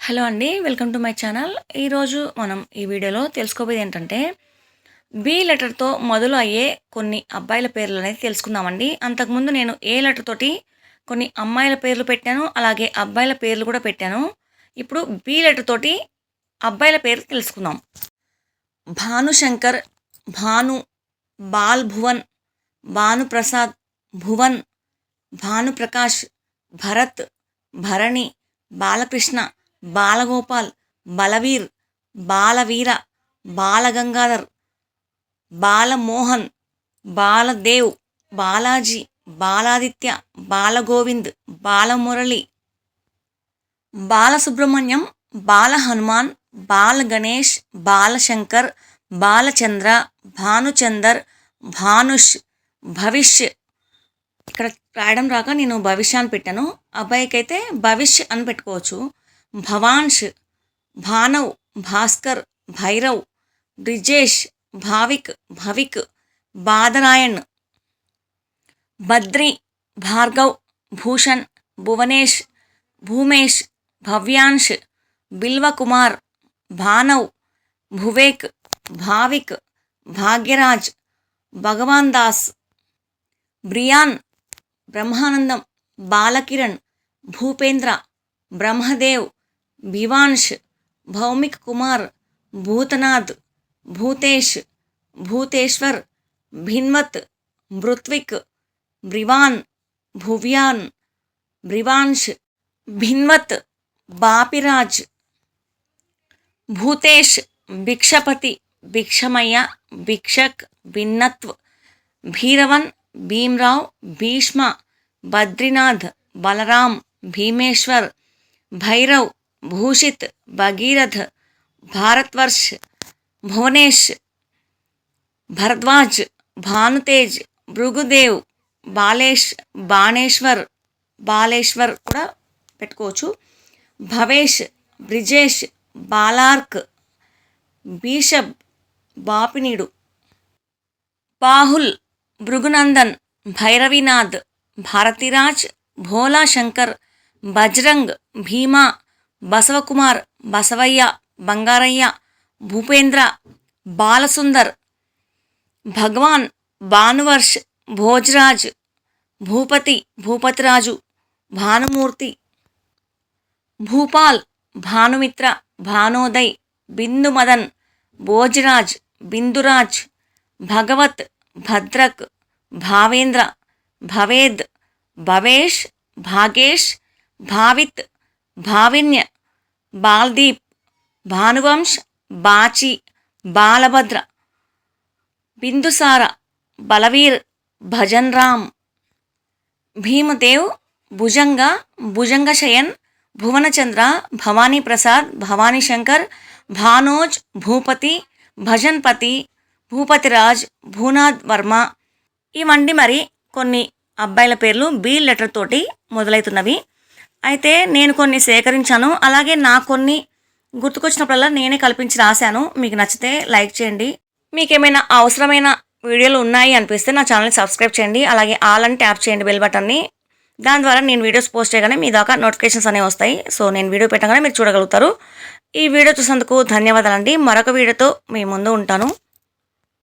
Hello అండి. Welcome to my channel. ఈరోజు మనం ఈ వీడియోలో తెలుసుకోబోయేది ఏంటంటే, బి లెటర్‌తో మొదలు అయ్యే కొన్ని అబ్బాయిల పేర్లనేది తెలుసుకుందామండి. అంతకుముందు నేను ఏ లెటర్ తోటి కొన్ని అమ్మాయిల పేర్లు పెట్టాను. అలాగే అబ్బాయిల పేర్లు కూడా పెట్టాను. ఇప్పుడు బి లెటర్ తోటి అబ్బాయిల పేర్లు తెలుసుకుందాం. భానుశంకర్, భాను, బాల్ భువన్, భానుప్రసాద్, భువన్, భానుప్రకాష్, భరత్, భరణి, బాలకృష్ణ, బాలగోపాల్, బలవీర్, బాలవీర, బాలగంగాధర్, బాలమోహన్, బాలదేవ్, బాలాజీ, బాలాదిత్య, బాలగోవింద్, బాలమురళి, బాలసుబ్రహ్మణ్యం, బాలహనుమాన్, బాలగణేష్, బాలశంకర్, బాలచంద్ర, భానుచందర్, భానుష్, భవిష్. ఇక్కడ రాయడం రాక నేను భవిష్య అని పెట్టాను. అబ్బాయికి అయితే భవిష్ అని పెట్టుకోవచ్చు. భవాన్ష్, భానవ్, భాస్కర్, భైరవ్, బ్రిజేష్, భావిక్, భవిక్, బాదరాయణ్, బద్రి, భార్గవ్, భూషణ్, భువనేష్, భూమేష్, భవ్యాంష్, బిల్వకుమార్, భానవ్, భువేక్, భావిక్, భాగ్యరాజ్, భగవాన్ దాస్, బ్రియాన్, బ్రహ్మానందం, బాలకిరణ్, భూపేంద్ర, బ్రహ్మదేవ్, భివాన్ష్, భౌమిక్ కుమార్, భూతనాథ్, భూతేష్, భూతేశ్వర్, భిన్వత్, మృత్విక్, బ్రివాన్, భువ్యాన్, బ్రివాన్ష్, భిన్వత్, బాపిరాజ్, భూతేష్, భిక్షపతి, భిక్షమయ్య, భిక్షక్, భిన్నత్వ్, భీరవన్, భీమ్రావ్, భీష్మ, బద్రీనాథ్, బలరాం, భీమేశ్వర్, భైరవ్, భూషిత్, భగీరథ్, భారత్వర్ష్, భువనేష్, భరద్వాజ్, భానుతేజ్, భృగుదేవ్, బాలేష్, బాణేశ్వర్, బాలేశ్వర్ కూడా పెట్టుకోవచ్చు. భవేష్, బ్రిజేష్, బాలార్క్, బీషబ్, బాపినీడు, బాహుల్, భృగునందన్, భైరవీనాథ్, భారతిరాజ్, భోలా శంకర్, బజ్రంగ్, భీమా, బసవకుమార్, బసవయ్య, బంగారయ్య, భూపేంద్ర, బాలసుందర్, భగవాన్, భానువర్ష్, భోజ్రాజ్, భూపతి, భూపతిరాజు, భానుమూర్తి, భూపాల్, భానుమిత్ర, భానోదయ్, బిందుమదన్, భోజ్రాజ్, బిందురాజ్, భగవత్, భద్రక్, భావేంద్ర, భవేద్, భవేష్, భాగేష్, భావిత్, భావిన్య, బాల్దీప్, భానువంశ్, బాచి, బాలభద్ర, బిందుసార, బలవీర్, భజన్ రామ్, భీమదేవ్, భుజంగ, భుజంగశయన్, భువనచంద్ర, భవానీ ప్రసాద్, భవానీ శంకర్, భానోజ్, భూపతి, భజన్పతి, భూపతిరాజ్, భూనాథ్ వర్మ. ఇవండి మరి కొన్ని అబ్బాయిల పేర్లు బి లెటర్ తోటి మొదలవుతున్నవి. అయితే నేను కొన్ని సేకరించాను. అలాగే నాకు కొన్ని గుర్తుకొచ్చినప్పుడల్లా నేనే కల్పించి రాశాను. మీకు నచ్చితే లైక్ చేయండి. మీకు ఏమైనా అవసరమైన వీడియోలు ఉన్నాయి అనిపిస్తే నా ఛానల్ని సబ్స్క్రైబ్ చేయండి. అలాగే ఆల్ అని ట్యాప్ చేయండి బెల్ బటన్ని. దాని ద్వారా నేను వీడియోస్ పోస్ట్ చేయగానే మీ దాకా నోటిఫికేషన్స్ అనేవి వస్తాయి. సో నేను వీడియో పెట్టగానే మీరు చూడగలుగుతారు. ఈ వీడియో చూసినందుకు ధన్యవాదాలండి. మరొక వీడియోతో మీ ముందు ఉంటాను.